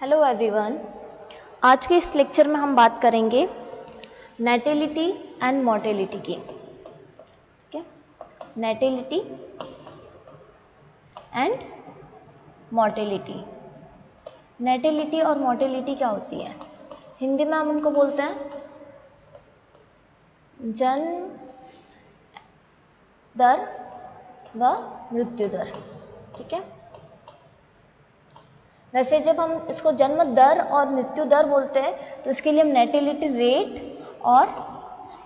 Hello everyone, आज के इस लेक्चर में हम बात करेंगे नेटिलिटी एंड मोर्टेलिटी की। ठीक है, नेटिलिटी एंड मोर्टेलिटी। नेटिलिटी और मोर्टेलिटी क्या होती है? हिंदी में हम उनको बोलते हैं जन्म दर व मृत्यु दर। ठीक है, वैसे जब हम इसको जन्म दर और मृत्यु दर बोलते हैं तो इसके लिए हम नेटिलिटी रेट और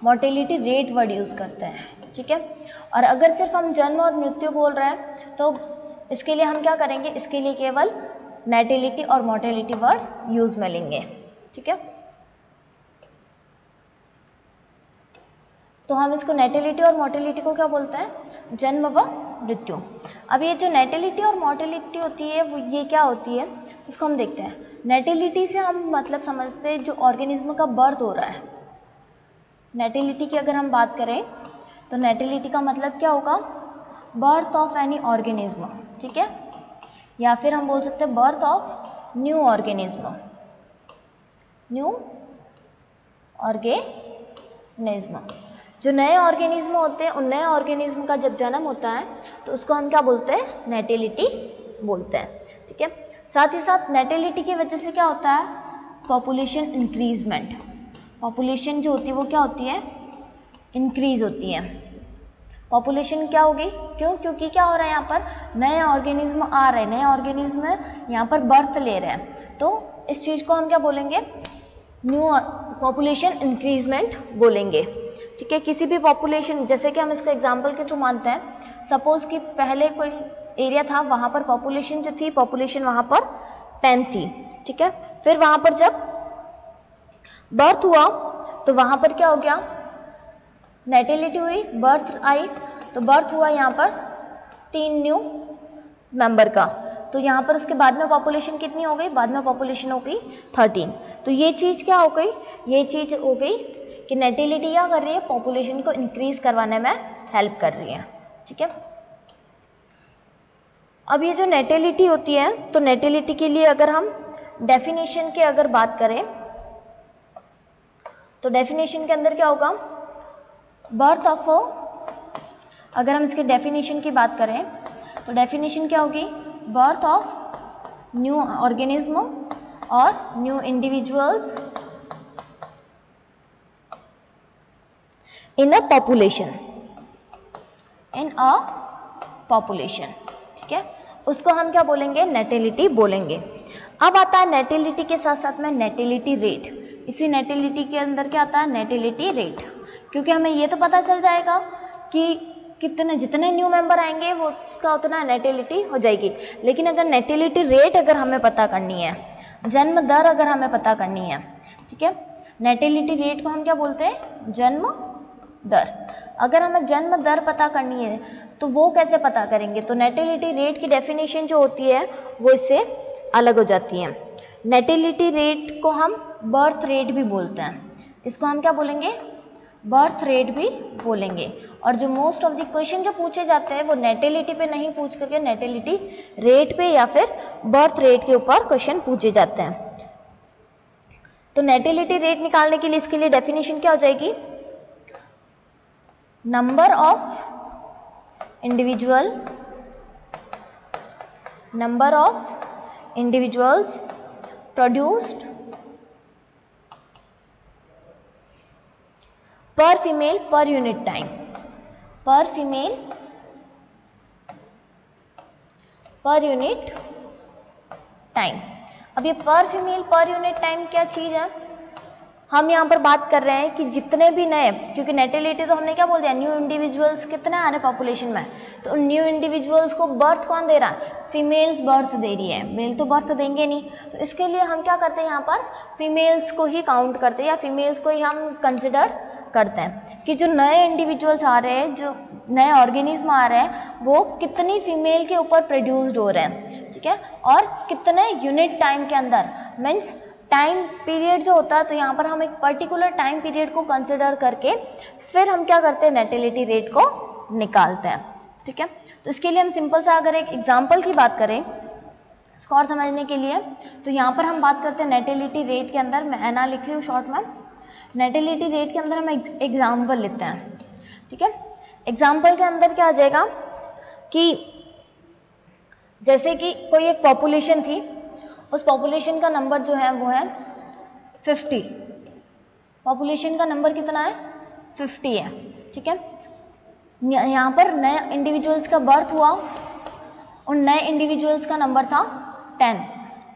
मोर्टेलिटी रेट वर्ड यूज़ करते हैं। ठीक है, और अगर सिर्फ हम जन्म और मृत्यु बोल रहे हैं तो इसके लिए हम क्या करेंगे, इसके लिए केवल नेटिलिटी और मोर्टेलिटी वर्ड यूज में लेंगे। ठीक है, तो हम इसको नेटिलिटी और मोर्टेलिटी को क्या बोलते हैं, जन्म व मृत्यु। अब ये जो नेटिलिटी और मोर्टेलिटी होती है वो ये क्या होती है, उसको हम देखते हैं। नेटिलिटी से हम मतलब समझते हैं जो ऑर्गेनिज्म का बर्थ हो रहा है। नेटिलिटी की अगर हम बात करें तो नेटिलिटी का मतलब क्या होगा, बर्थ ऑफ एनी ऑर्गेनिज्म। ठीक है, या फिर हम बोल सकते हैं birth of new organism. New organism, जो नए ऑर्गेनिज्म होते हैं उन नए ऑर्गेनिज्म का जब जन्म होता है तो उसको हम क्या बोलते हैं, नेटिलिटी बोलते हैं। ठीक है, साथ ही साथ नेटिलिटी की वजह से क्या होता है, पॉपुलेशन इंक्रीजमेंट। पॉपुलेशन जो होती है वो क्या होती है, इंक्रीज होती है। पॉपुलेशन क्या होगी, क्यों, क्योंकि क्या हो रहा है, यहाँ पर नए ऑर्गेनिज्म आ रहे हैं, नए ऑर्गेनिज्म यहाँ पर बर्थ ले रहे हैं, तो इस चीज़ को हम क्या बोलेंगे, न्यू पॉपुलेशन इंक्रीजमेंट बोलेंगे। ठीक है, किसी भी पॉपुलेशन, जैसे कि हम इसको एग्जांपल के थ्रू मानते हैं, सपोज कि पहले कोई एरिया था, वहाँ पर पॉपुलेशन जो थी, पॉपुलेशन वहाँ पर 10 थी। ठीक है, फिर वहाँ पर जब बर्थ हुआ तो वहाँ पर क्या हो गया, नेटिलिटी हुई, बर्थ आई, तो बर्थ हुआ यहाँ पर 3 न्यू मेंबर का, तो यहाँ पर उसके बाद में पॉपुलेशन कितनी हो गई, बाद में पॉपुलेशन हो गई 13। तो ये चीज़ क्या हो गई, ये चीज़ हो गई कि नेटिलिटी क्या कर रही है, पॉपुलेशन को इंक्रीज करवाने में हेल्प कर रही है। ठीक है, अब ये जो नेटिलिटी होती है, तो नेटिलिटी के लिए अगर हम डेफिनेशन की अगर बात करें तो डेफिनेशन के अंदर क्या होगा, बर्थ ऑफ, अगर हम इसके डेफिनेशन की बात करें तो डेफिनेशन क्या होगी, बर्थ ऑफ न्यू ऑर्गेनिज्म और new individuals in a population, in a population. ठीक है, उसको हम क्या बोलेंगे, नेटिलिटी बोलेंगे। अब आता है नेटिलिटी के साथ साथ में नेटिलिटी रेट। इसी नेटिलिटी के अंदर क्या आता है, नेटिलिटी रेट, क्योंकि हमें ये तो पता चल जाएगा कि कितने, जितने न्यू मेंबर आएंगे वो उसका उतना नेटिलिटी हो जाएगी। लेकिन अगर नेटिलिटी रेट अगर हमें पता करनी है, जन्म दर अगर हमें पता करनी है, ठीक है, नेटिलिटी रेट को हम क्या बोलते हैं, जन्म दर। अगर हमें जन्म दर पता करनी है तो वो कैसे पता करेंगे, तो नेटिलिटी रेट की डेफिनेशन जो होती है वो इससे अलग हो जाती है। नेटिलिटी रेट को हम बर्थ रेट भी बोलते हैं, इसको हम क्या बोलेंगे, बर्थ रेट भी बोलेंगे। और जो मोस्ट ऑफ द क्वेश्चन जो पूछे जाते हैं वो नेटिलिटी पे नहीं पूछ करके नेटिलिटी रेट पे या फिर बर्थ रेट के ऊपर क्वेश्चन पूछे जाते हैं। तो नेटिलिटी रेट निकालने के लिए इसके लिए डेफिनेशन क्या हो जाएगी, number of individual, number of individuals produced पर फीमेल पर यूनिट टाइम, पर फीमेल पर यूनिट टाइम। अब ये पर फीमेल पर यूनिट टाइम क्या चीज है, हम यहाँ पर बात कर रहे हैं कि जितने भी नए, क्योंकि नेटिलिटी तो हमने क्या बोल दिया, न्यू इंडिविजुअल्स कितने आ रहे पॉपुलेशन में, तो न्यू इंडिविजुअल्स को बर्थ कौन दे रहा है, फीमेल्स बर्थ दे रही है, मेल तो बर्थ देंगे नहीं। तो इसके लिए हम क्या करते हैं, यहाँ पर फीमेल्स को ही काउंट करते हैं या फीमेल्स को ही हम कंसिडर करते हैं कि जो नए इंडिविजुअल्स आ रहे हैं, जो नए ऑर्गेनिज्म आ रहे हैं, वो कितनी फीमेल के ऊपर प्रोड्यूस्ड हो रहे हैं। ठीक है, और कितने यूनिट टाइम के अंदर, मीन्स टाइम पीरियड जो होता है, तो यहाँ पर हम एक पर्टिकुलर टाइम पीरियड को कंसिडर करके फिर हम क्या करते हैं, नेटिलिटी रेट को निकालते हैं। ठीक है, तो इसके लिए हम सिंपल सा अगर एक एग्जांपल की बात करें, इसको और समझने के लिए तो यहाँ पर हम बात करते हैं नेटिलिटी रेट के अंदर, मैं एना लिख रही हूँ शॉर्ट में। नेटिलिटी रेट के अंदर हम एग्जाम्पल लेते हैं, ठीक है। एग्जाम्पल के अंदर क्या आ जाएगा कि जैसे कि कोई एक पॉपुलेशन थी, उस पॉपुलेशन का नंबर जो है वो है 50। पॉपुलेशन का नंबर कितना है? 50 है, ठीक है। यहाँ पर नए इंडिविजुअल्स का बर्थ हुआ, उन नए इंडिविजुअल्स का नंबर था 10,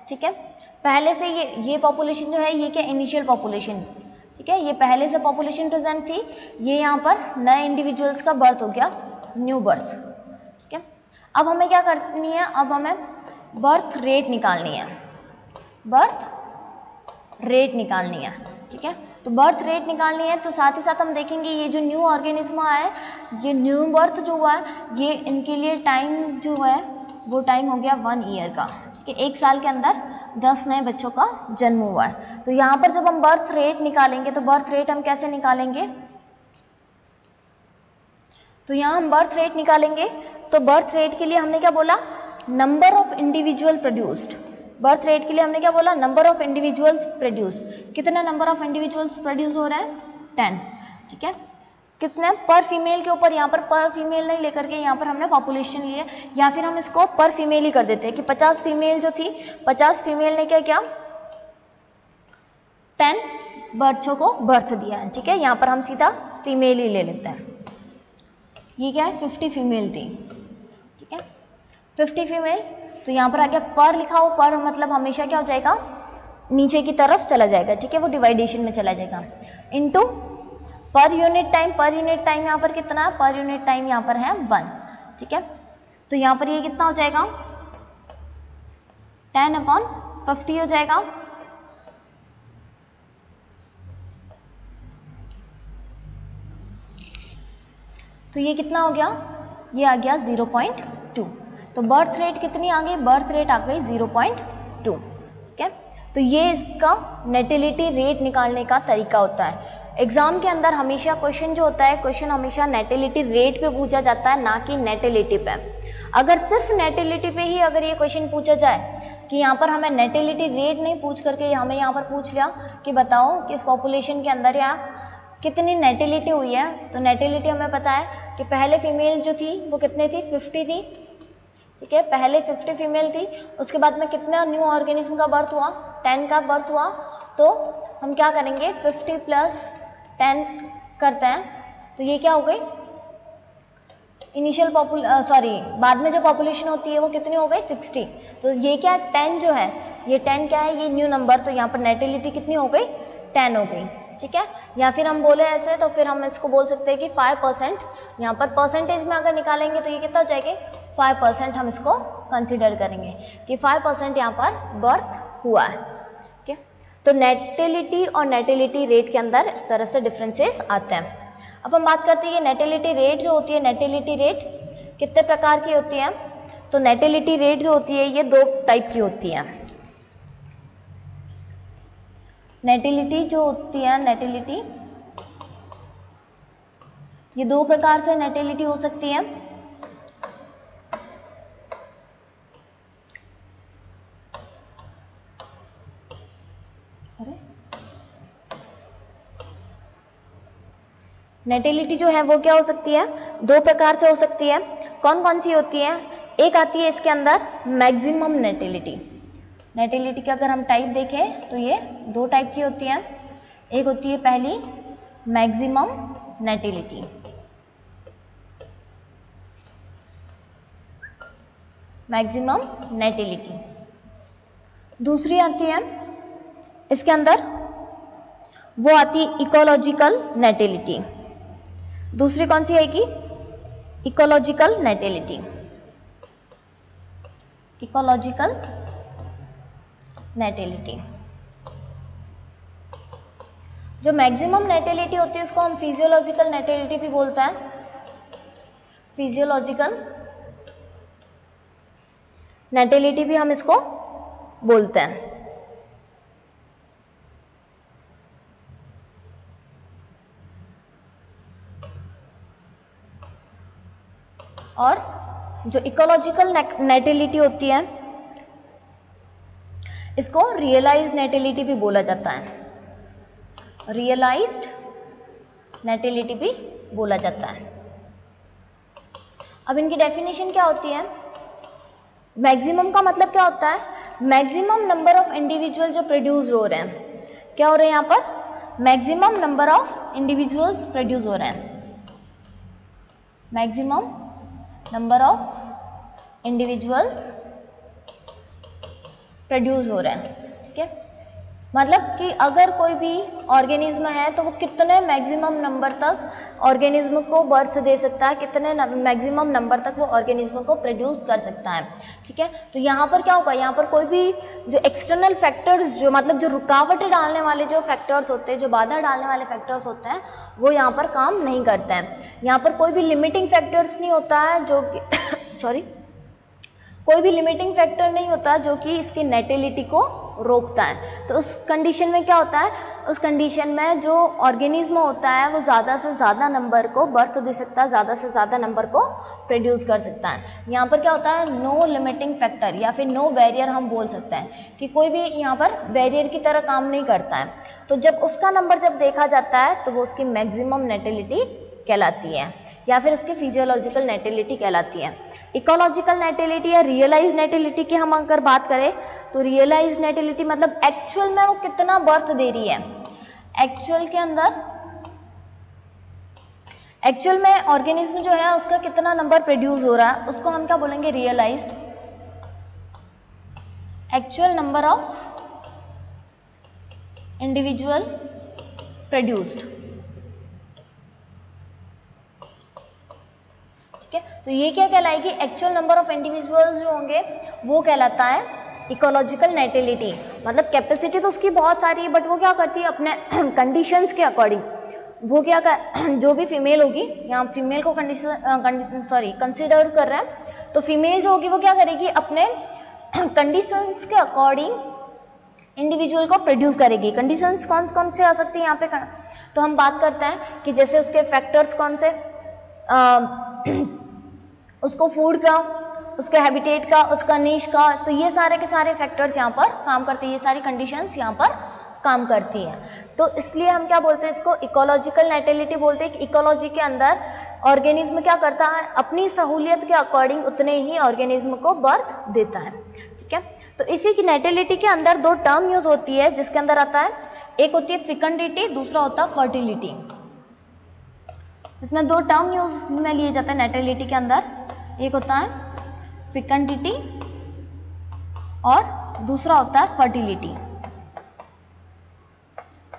ठीक है। पहले से ये पॉपुलेशन जो है ये क्या इनिशियल पॉपुलेशन, ठीक है, ये पहले से पॉपुलेशन प्रेजेंट थी, ये यहाँ पर नए इंडिविजुअल्स का बर्थ हो गया, न्यू बर्थ, ठीक है। अब हमें क्या करनी है? अब हमें बर्थ रेट निकालनी है, बर्थ रेट निकालनी है, ठीक है। तो बर्थ रेट निकालनी है तो साथ ही साथ हम देखेंगे ये जो न्यू ऑर्गेनिज्म है, ये न्यू बर्थ जो हुआ है, ये इनके लिए टाइम जो है वो टाइम हो गया 1 ईयर का, ठीक है। 1 साल के अंदर 10 नए बच्चों का जन्म हुआ है। तो यहाँ पर जब हम बर्थ रेट निकालेंगे तो बर्थ रेट हम कैसे निकालेंगे? तो यहाँ हम बर्थ रेट निकालेंगे तो बर्थ रेट के लिए हमने क्या बोला? Number of individual produced. Birth rate के लिए हमने क्या बोला? Number of individuals produced. कितने नंबर ऑफ इंडिविजुअल्स प्रोड्यूस हो रहे हैं? 10, ठीक है। कितने पर फीमेल के ऊपर, यहाँ पर पर फीमेल नहीं लेकर के यहाँ पर हमने पॉपुलेशन लिए, या फिर हम इसको पर फीमेल ही कर देते हैं कि 50 फीमेल जो थी, 50 फीमेल ने क्या किया? 10 बच्चों को बर्थ दिया है, ठीक है। यहाँ पर हम सीधा फीमेल ही ले लेते हैं। ये क्या है? 50 फीमेल थी, ठीक है, 50 फीमेल। तो यहाँ पर आगे पर लिखा हो, पर मतलब हमेशा क्या हो जाएगा? नीचे की तरफ चला जाएगा, ठीक है, वो डिवाइडेशन में चला जाएगा। Into per unit time, per unit time यहाँ पर कितना है? पर यूनिट टाइम यहाँ पर है 1, ठीक है। तो यहाँ पर ये कितना हो जाएगा? 10/50 हो जाएगा। तो ये कितना हो गया? ये आ गया 0.2। तो बर्थ रेट कितनी आ गई? बर्थ रेट आ गई 0.2, ठीक है। तो ये इसका नेटिलिटी रेट निकालने का तरीका होता है। एग्जाम के अंदर हमेशा क्वेश्चन जो होता है, क्वेश्चन हमेशा नेटिलिटी रेट पे पूछा जाता है, ना कि नेटिलिटी पे। अगर सिर्फ नेटिलिटी पे ही अगर ये क्वेश्चन पूछा जाए कि यहाँ पर हमें नेटिलिटी रेट नहीं पूछ करके हमें यहाँ पर पूछ लिया कि बताओ कि इस पॉपुलेशन के अंदर या कितनी नेटिलिटी हुई है, तो नेटिलिटी हमें पता है कि पहले फीमेल जो थी वो कितनी थी? 50 थी, ठीक है, पहले 50 फीमेल थी। उसके बाद में कितना न्यू ऑर्गेनिज्म का बर्थ हुआ? 10 का बर्थ हुआ। तो हम क्या करेंगे? 50 + 10 करते हैं, तो ये क्या हो गई? इनिशियल बाद में जो पॉपुलेशन होती है वो कितनी हो गई? 60। तो ये क्या 10 जो है, ये 10 क्या है? ये न्यू नंबर, तो यहाँ पर नेटिलिटी कितनी हो गई? 10 हो गई, ठीक है। या फिर हम बोले ऐसे तो फिर हम इसको बोल सकते हैं कि 5%, यहाँ पर परसेंटेज में अगर निकालेंगे तो ये कितना हो जाएगी? 5% हम इसको कंसिडर करेंगे कि 5% यहाँ पर बर्थ हुआ है, ठीक है। तो नेटिलिटी और नेटिलिटी रेट के अंदर इस तरह से डिफरेंसेस आते हैं। अब हम बात करते हैं ये नेटिलिटी रेट जो होती है, नेटिलिटी रेट कितने प्रकार की होती है? तो नेटिलिटी रेट जो होती है ये 2 टाइप की होती है। नेटिलिटी जो होती है, नेटिलिटी ये 2 प्रकार से नेटिलिटी हो सकती है। नेटिलिटी जो है वो क्या हो सकती है? 2 प्रकार से हो सकती है। कौन कौन सी होती है? एक आती है इसके अंदर मैक्सिमम नेटिलिटी। नेटिलिटी के अगर हम टाइप देखें तो ये 2 टाइप की होती है। एक होती है पहली मैक्सिमम नेटिलिटी, मैक्सिमम नेटिलिटी। दूसरी आती है इसके अंदर, वो आती है इकोलॉजिकल नेटिलिटी। दूसरी कौन सी आएगी? Ecological natality, ecological natality. जो मैक्सिमम नेटिलिटी होती है उसको हम फिजियोलॉजिकल नेटिलिटी भी बोलते हैं, फिजियोलॉजिकल नेटिलिटी भी हम इसको बोलते हैं। और जो इकोलॉजिकल नेटिलिटी होती है इसको रियलाइज्ड नेटिलिटी भी बोला जाता है, रियलाइज्ड नेटिलिटी भी बोला जाता है। अब इनकी डेफिनेशन क्या होती है? मैक्सिमम का मतलब क्या होता है? मैक्सिमम नंबर ऑफ इंडिविजुअल जो प्रोड्यूस हो रहे हैं, क्या हो रहे हैं यहाँ पर? Maximum number of individuals produce हो रहे हैं, maximum number of individuals produce हो रहे हैं, ठीक है। मतलब कि अगर कोई भी ऑर्गेनिज्म है तो वो कितने मैक्सिमम नंबर तक ऑर्गेनिज्म को बर्थ दे सकता है, कितने मैक्सिमम नंबर तक वो ऑर्गेनिज्म को प्रोड्यूस कर सकता है, ठीक है। तो यहाँ पर क्या होगा? यहाँ पर कोई भी जो एक्सटर्नल फैक्टर्स, जो मतलब जो रुकावटें डालने वाले जो फैक्टर्स होते हैं, जो बाधा डालने वाले फैक्टर्स होते हैं, वो यहाँ पर काम नहीं करते हैं। यहाँ पर कोई भी लिमिटिंग फैक्टर्स नहीं होता है जो सॉरी कोई भी लिमिटिंग फैक्टर नहीं होता जो कि इसकी नेटिलिटी को रोकता है। तो उस कंडीशन में क्या होता है? उस कंडीशन में जो ऑर्गेनिज्म होता है वो ज़्यादा से ज़्यादा नंबर को बर्थ दे सकता है, ज़्यादा से ज़्यादा नंबर को प्रोड्यूस कर सकता है। यहाँ पर क्या होता है? नो लिमिटिंग फैक्टर या फिर नो बैरियर हम बोल सकते हैं कि कोई भी यहाँ पर बैरियर की तरह काम नहीं करता है। तो जब उसका नंबर जब देखा जाता है तो वो उसकी मैक्सिमम नेटिलिटी कहलाती है या फिर उसकी फिजियोलॉजिकल नेटिलिटी कहलाती है। इकोलॉजिकल नेटिलिटी या रियलाइज नेटिलिटी की हम अगर बात करें तो रियलाइज नेटिलिटी मतलब एक्चुअल में वो कितना बर्थ दे रही है, एक्चुअल के अंदर एक्चुअल में ऑर्गेनिज्म जो है उसका कितना नंबर प्रोड्यूस हो रहा है, उसको हम क्या बोलेंगे? Realized actual number of individual produced. तो ये क्या कहलाएगी? एक्चुअल नंबर ऑफ इंडिविजुअल्स जो होंगे वो कहलाता है इकोलॉजिकल नेटिलिटी। मतलब कैपेसिटी तो उसकी बहुत सारी है, बट वो क्या करती है अपने कंडीशंस के अकॉर्डिंग, वो क्या जो भी फीमेल होगी, यहाँ फीमेल को कंसिडर कर रहे हैं, तो फीमेल जो होगी वो क्या करेगी? अपने कंडीशंस के अकॉर्डिंग इंडिविजुअल को प्रोड्यूस करेगी। कंडीशंस कौन कौन से आ सकती है यहाँ पे? तो हम बात करते हैं कि जैसे उसके फैक्टर्स कौन से, उसको फूड का, उसके हैबिटेट का, उसका नीश का, तो ये सारे के सारे फैक्टर्स यहाँ पर काम करते हैं, ये सारी कंडीशंस यहाँ पर काम करती हैं। तो इसलिए हम क्या बोलते हैं? इसको इकोलॉजिकल नेटिलिटी बोलते हैं कि इकोलॉजी के अंदर ऑर्गेनिज्म क्या करता है? अपनी सहूलियत के अकॉर्डिंग उतने ही ऑर्गेनिज्म को बर्थ देता है, ठीक है। तो इसी की नेटिलिटी के अंदर दो टर्म यूज होती है जिसके अंदर आता है, एक होती है फिकंडिटी, दूसरा होता है फर्टिलिटी। इसमें दो टर्म यूज में लिए जाते हैं नेटिलिटी के अंदर, एक होता है फिकंडिटी और दूसरा होता है फर्टिलिटी,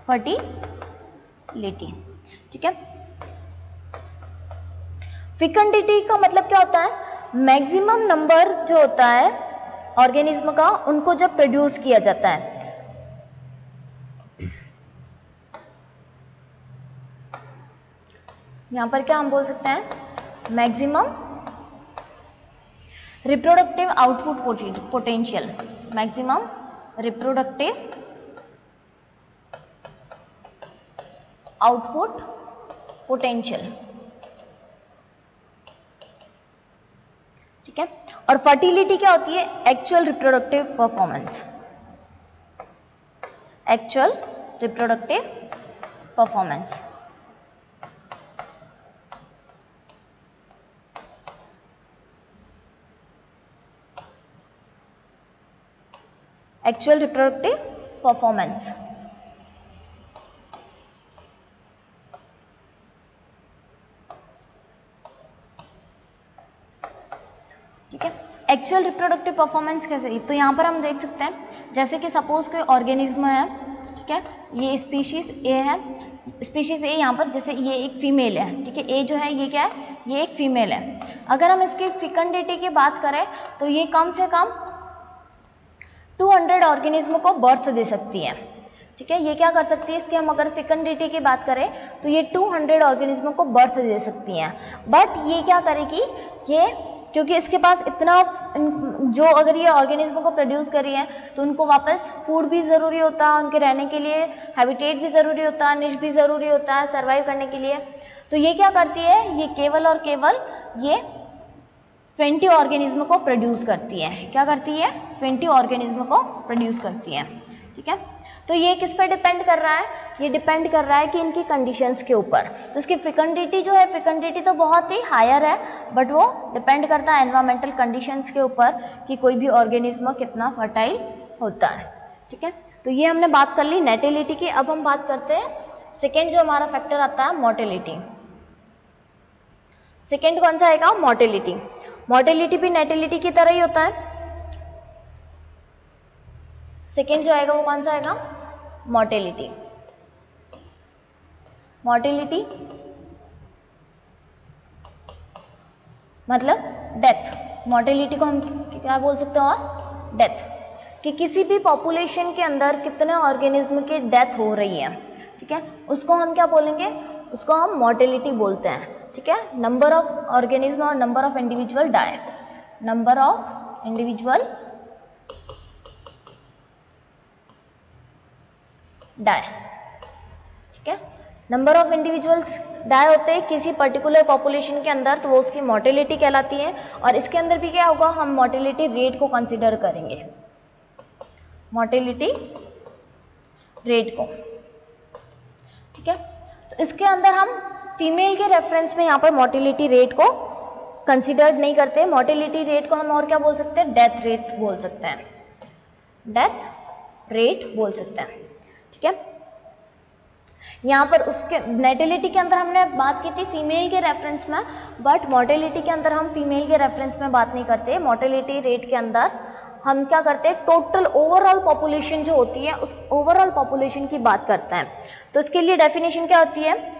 फर्टिलिटी, ठीक है। फिकंडिटी का मतलब क्या होता है? मैक्सिमम नंबर जो होता है ऑर्गेनिज्म का, उनको जब प्रोड्यूस किया जाता है, यहां पर क्या हम बोल सकते हैं? Maximum reproductive output potential, maximum reproductive output potential, ठीक है। और फर्टिलिटी क्या होती है? Actual reproductive performance, actual reproductive performance. Actual reproductive performance, ठीक है। एक्चुअल रिप्रोडक्टिव परफॉर्मेंस कैसे? तो यहाँ पर हम देख सकते हैं, जैसे कि सपोज कोई ऑर्गेनिज्म है, ठीक है, ये स्पीशीज ए है, स्पीशीज ए यहाँ पर जैसे ये एक फीमेल है, ठीक है, ए जो है ये क्या है? ये एक फीमेल है। अगर हम इसकी फिकंडिटी की बात करें तो ये कम से कम 200 ऑर्गेनिज्म को बर्थ दे सकती है, ठीक है। ये क्या कर सकती है? इसके हम अगर फिकंडिटी की बात करें तो ये 200 ऑर्गेनिज्म को बर्थ दे सकती हैं। बट ये क्या करेगी? ये क्योंकि इसके पास इतना जो अगर ये ऑर्गेनिज्म को प्रोड्यूस कर रही है तो उनको वापस फूड भी ज़रूरी होता है, उनके रहने के लिए हैबिटेट भी ज़रूरी होता है, निश भी ज़रूरी होता है सर्वाइव करने के लिए। तो ये क्या करती है? ये केवल और केवल ये 20 ऑर्गेनिज्म को प्रोड्यूस करती है। क्या करती है? 20 ऑर्गेनिज्म को प्रोड्यूस करती है। ठीक है, तो ये किस पे डिपेंड कर रहा है? ये डिपेंड कर रहा है कि इनकी कंडीशंस के ऊपर। तो इसकी फिकंडिटी जो है, फिकंडिटी तो बहुत ही हायर है, बट वो डिपेंड करता है एनवायरमेंटल कंडीशंस के ऊपर कि कोई भी ऑर्गेनिज्म कितना फर्टाइल होता है। ठीक है, तो ये हमने बात कर ली नेटिलिटी की। अब हम बात करते हैं सेकेंड जो हमारा फैक्टर आता है मोर्टेलिटी। सेकेंड कौन सा आएगा? मोर्टेलिटी। मोर्टेलिटी भी नेटिलिटी की तरह ही होता है। सेकेंड जो आएगा वो कौन सा आएगा? मोर्टेलिटी। मोर्टेलिटी मतलब डेथ। मोर्टेलिटी को हम क्या बोल सकते हैं? और डेथ, कि किसी भी पॉपुलेशन के अंदर कितने ऑर्गेनिज्म की डेथ हो रही है। ठीक है, उसको हम क्या बोलेंगे? उसको हम मोर्टेलिटी बोलते हैं। ठीक है, नंबर ऑफ ऑर्गेनिज्म और number of individual die. Number of individual die. ठीक है, नंबर ऑफ इंडिविजुअल्स डाई होते हैं किसी पर्टिकुलर पॉपुलेशन के अंदर, तो वो उसकी मोर्टेलिटी कहलाती है। और इसके अंदर भी क्या होगा? हम मोर्टेलिटी रेट को कंसीडर करेंगे, मोर्टेलिटी रेट को। ठीक है, तो इसके अंदर हम फीमेल के रेफरेंस में यहाँ पर मोर्टेलिटी रेट को कंसीडर्ड नहीं करते। मोर्टेलिटी रेट को हम और क्या बोल सकते हैं? डेथ रेट बोल सकते हैं, डेथ रेट बोल सकते हैं। ठीक है, यहाँ पर उसके नेटिलिटी के अंदर हमने बात की थी फीमेल के रेफरेंस में, बट मोर्टेलिटी के अंदर हम फीमेल के रेफरेंस में बात नहीं करते। मोर्टेलिटी रेट के अंदर हम क्या करते हैं? टोटल ओवरऑल पॉपुलेशन जो होती है उस ओवरऑल पॉपुलेशन की बात करते हैं। तो इसके लिए डेफिनेशन क्या होती है?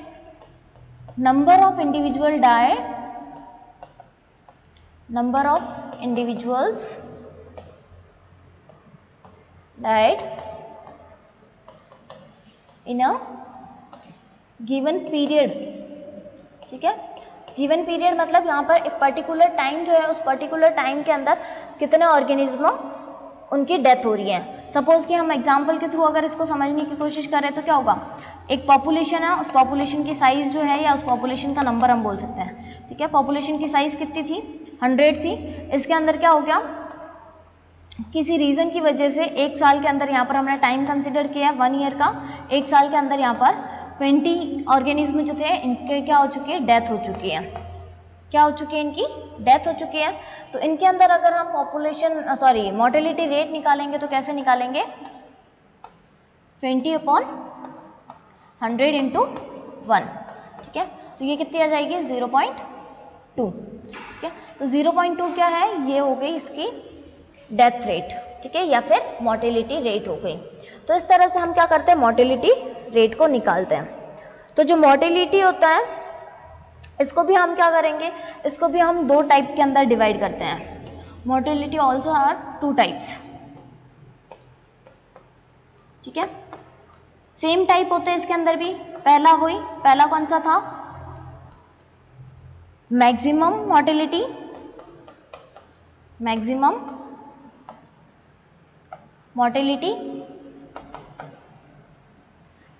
Number of individual die, number of individuals died in a given period. ठीक है, गिवन पीरियड मतलब यहाँ पर एक पर्टिकुलर टाइम जो है, उस पर्टिकुलर टाइम के अंदर कितने ऑर्गेनिज्म उनकी डेथ हो रही है। सपोज कि हम एग्जांपल के थ्रू अगर इसको समझने की कोशिश करें तो क्या होगा? एक पॉपुलेशन है, उस पॉपुलेशन की साइज जो है या उस पॉपुलेशन का नंबर हम बोल सकते हैं। ठीक है, पॉपुलेशन की साइज कितनी थी? 100 थी। इसके अंदर क्या हो गया? किसी रीजन की वजह से एक साल के अंदर यहाँ पर हमने टाइम कंसिडर किया है 1 ईयर का, एक साल के अंदर यहाँ पर 20 ऑर्गेनिज्म जो थे इनके क्या हो चुकी है? डेथ हो चुकी है। क्या हो चुकी है? इनकी डेथ हो चुकी है। तो इनके अंदर अगर हम पॉपुलेशन मोर्टेलिटी रेट निकालेंगे तो कैसे निकालेंगे? 20/100 इंटू 1। ठीक है, तो ये कितनी आ जाएगी? 0.2। ठीक है, तो 0.2 क्या है? ये हो गई इसकी डेथ रेट। ठीक है, या फिर मोर्टेलिटी रेट हो गई। तो इस तरह से हम क्या करते हैं? मोर्टेलिटी रेट को निकालते हैं। तो जो मोर्टेलिटी होता है इसको भी हम क्या करेंगे? इसको भी हम 2 टाइप के अंदर डिवाइड करते हैं। Mortality also are 2 types. ठीक है, सेम टाइप होते हैं इसके अंदर भी। पहला कौन सा था? मैक्सिमम मोर्टेलिटी, मैक्सिमम मोर्टेलिटी,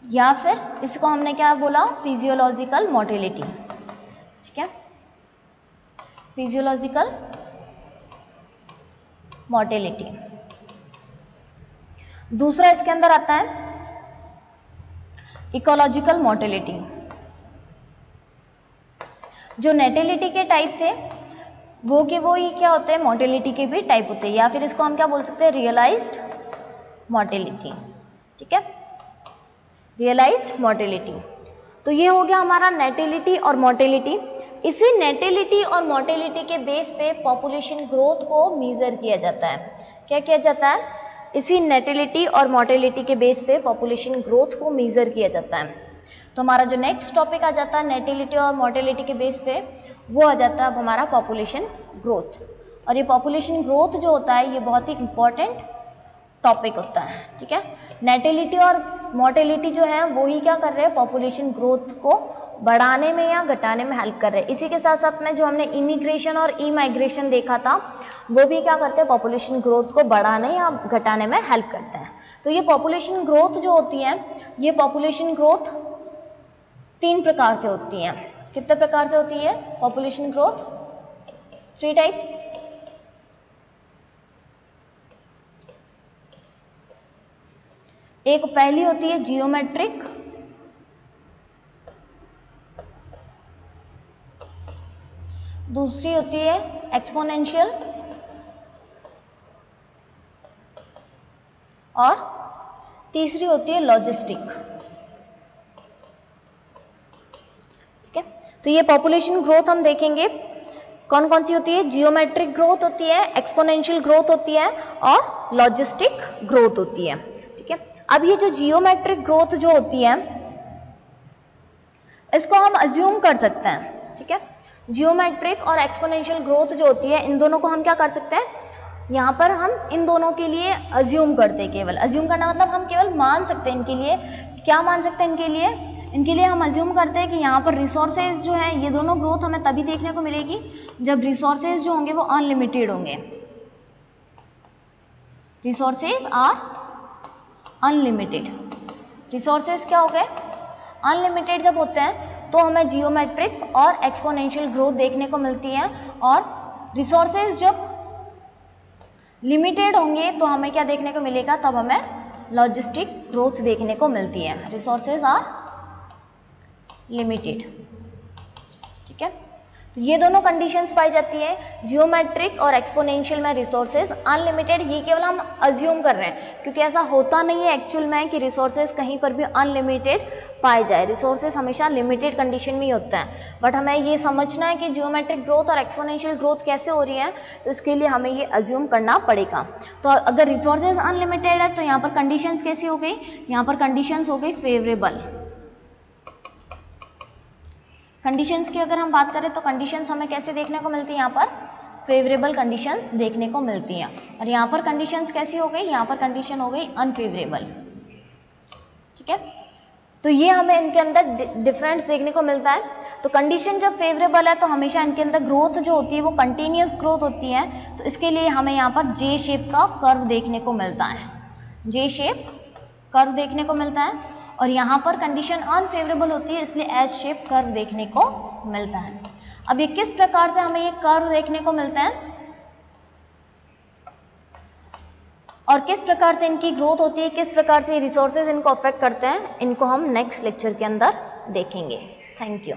या फिर इसको हमने क्या बोला? Physiological mortality. ठीक है, फिजियोलॉजिकल मोर्टेलिटी। दूसरा इसके अंदर आता है इकोलॉजिकल मोर्टेलिटी। जो नेटिलिटी के टाइप थे वो के वो ही क्या होते हैं? मोर्टेलिटी के भी टाइप होते हैं, या फिर इसको हम क्या बोल सकते हैं? Realized mortality. ठीक है, रियलाइज्ड मोर्टेलिटी। तो ये हो गया हमारा नेटिलिटी और मोर्टेलिटी। इसी नेटिलिटी और मोर्टेलिटी के बेस पे पॉपुलेशन ग्रोथ को मेजर किया जाता है। क्या किया जाता है? इसी नेटिलिटी और मोर्टेलिटी के बेस पे पॉपुलेशन ग्रोथ को मेजर किया जाता है। तो हमारा जो नेक्स्ट टॉपिक आ जाता है नेटिलिटी और मोर्टेलिटी के बेस पे, वो आ जाता है अब हमारा पॉपुलेशन ग्रोथ। और ये पॉपुलेशन ग्रोथ जो होता है ये बहुत ही इंपॉर्टेंट टॉपिक होता है। ठीक है, नेटिलिटी और मोर्टेलिटी जो है वो ही क्या कर रहे हैं? पॉपुलेशन ग्रोथ को बढ़ाने में या घटाने में हेल्प कर रहे हैं। इसी के साथ साथ में जो हमने इमिग्रेशन और ई माइग्रेशन देखा था वो भी क्या करते हैं? पॉपुलेशन ग्रोथ को बढ़ाने या घटाने में हेल्प करते हैं। तो ये पॉपुलेशन ग्रोथ जो होती है, ये पॉपुलेशन ग्रोथ 3 प्रकार से होती है। कितने प्रकार से होती है पॉपुलेशन ग्रोथ? 3 टाइप। एक पहली होती है जियोमेट्रिक, दूसरी होती है एक्सपोनेंशियल और तीसरी होती है लॉजिस्टिक। ठीक है, तो ये पॉपुलेशन ग्रोथ हम देखेंगे कौन कौन सी होती है। जियोमेट्रिक ग्रोथ होती है, एक्सपोनेंशियल ग्रोथ होती है और लॉजिस्टिक ग्रोथ होती है। ठीक है, अब ये जो जियोमेट्रिक ग्रोथ जो होती है इसको हम अज्यूम कर सकते हैं। ठीक है, जियोमेट्रिक और एक्सपोनेंशियल ग्रोथ जो होती है इन दोनों को हम क्या कर सकते हैं, यहाँ पर हम इन दोनों के लिए अज्यूम करते हैं। केवल अज्यूम करना मतलब हम केवल मान सकते हैं इनके लिए। क्या मान सकते हैं इनके लिए हम अज्यूम करते हैं कि यहाँ पर रिसोर्सेज जो है ये दोनों ग्रोथ हमें तभी देखने को मिलेगी जब रिसोर्सेज जो होंगे वो अनलिमिटेड होंगे। Resources are unlimited. रिसोर्सेज क्या हो गए, अनलिमिटेड जब होते हैं तो हमें जियोमेट्रिक और एक्सपोनेंशियल ग्रोथ देखने को मिलती है, और रिसोर्सेज जब लिमिटेड होंगे तो हमें क्या देखने को मिलेगा, तब हमें लॉजिस्टिक ग्रोथ देखने को मिलती है। Resources are limited. ठीक है, तो ये दोनों कंडीशंस पाई जाती है जियोमेट्रिक और एक्सपोनेंशियल में रिसोर्सेज अनलिमिटेड। ये केवल हम अज्यूम कर रहे हैं क्योंकि ऐसा होता नहीं है एक्चुअल में कि रिसोर्सेज कहीं पर भी अनलिमिटेड पाए जाए। रिसोर्सेज हमेशा लिमिटेड कंडीशन में ही होता है, बट हमें ये समझना है कि जियोमेट्रिक ग्रोथ और एक्सपोनेंशियल ग्रोथ कैसे हो रही है, तो इसके लिए हमें ये अज्यूम करना पड़ेगा। तो अगर रिसोर्सेज अनलिमिटेड है तो यहाँ पर कंडीशंस कैसी हो गई, यहाँ पर कंडीशंस हो गई फेवरेबल। कंडीशंस की अगर हम बात करें तो कंडीशंस हमें कैसे देखने को मिलती है, यहाँ पर फेवरेबल कंडीशंस देखने को मिलती हैं। और यहाँ पर कंडीशंस कैसी हो गई, यहाँ पर कंडीशन हो गई अनफेवरेबल। ठीक है, तो ये हमें इनके अंदर डिफरेंस देखने को मिलता है। तो कंडीशन जब फेवरेबल है तो हमेशा इनके अंदर ग्रोथ जो होती है वो कंटिन्यूस ग्रोथ होती है, तो इसके लिए हमें यहाँ पर जे शेप का कर्व देखने को मिलता है। जे शेप कर्व देखने को मिलता है, और यहाँ पर कंडीशन अनफेवरेबल होती है इसलिए एस शेप कर्व देखने को मिलता है। अब ये किस प्रकार से हमें ये कर्व देखने को मिलता है और किस प्रकार से इनकी ग्रोथ होती है, किस प्रकार से रिसोर्सेज इनको अफेक्ट करते हैं, इनको हम नेक्स्ट लेक्चर के अंदर देखेंगे। Thank you.